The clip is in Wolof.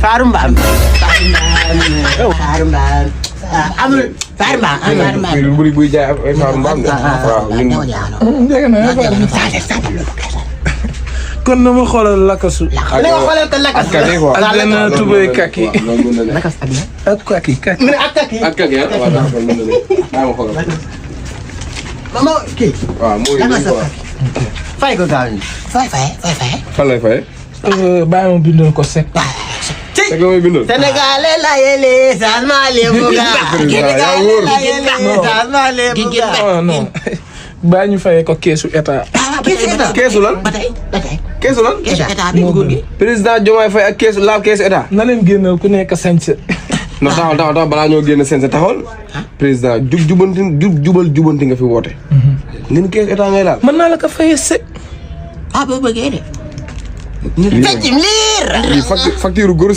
Faaru mbaam. Faaru mbaam. amul Faaru mbaam. bu buy jaay ay faaru mbaam de. waaw ñun. dégg naa kon na ma xoolal lakasu. ak ak kaki quoi. ak benn tubay kaki. lakas ak la. ak kaki kaki. mu ne ak kaki. ak kaki ah waaw d'accord mën na leen maa ma xoolal. mama kii. waaw mooy lii quoi. fay ko gaaw ni. fay. fan lay fay. bàyyi ma bindoon ko sec. te nga may bindal. Sénégalais la yéli changement lébu ga. Sénégalais la yéli changement lébu ga. non bàyyi ñu fayee ko keesu état. keesu lan. ba tey. keesu lan. keesu état bi nguur gi. président Diomaye Faye ak keesu laal keesu état. na leen génnal ku nekk sañse. non taxaw balaa ñoo génn seen sa taxawal. président jubanti nga fi woote. ngeen keesu état ngay laal. mën naa la ko fayee sec. boo bëggee de. lii facture góor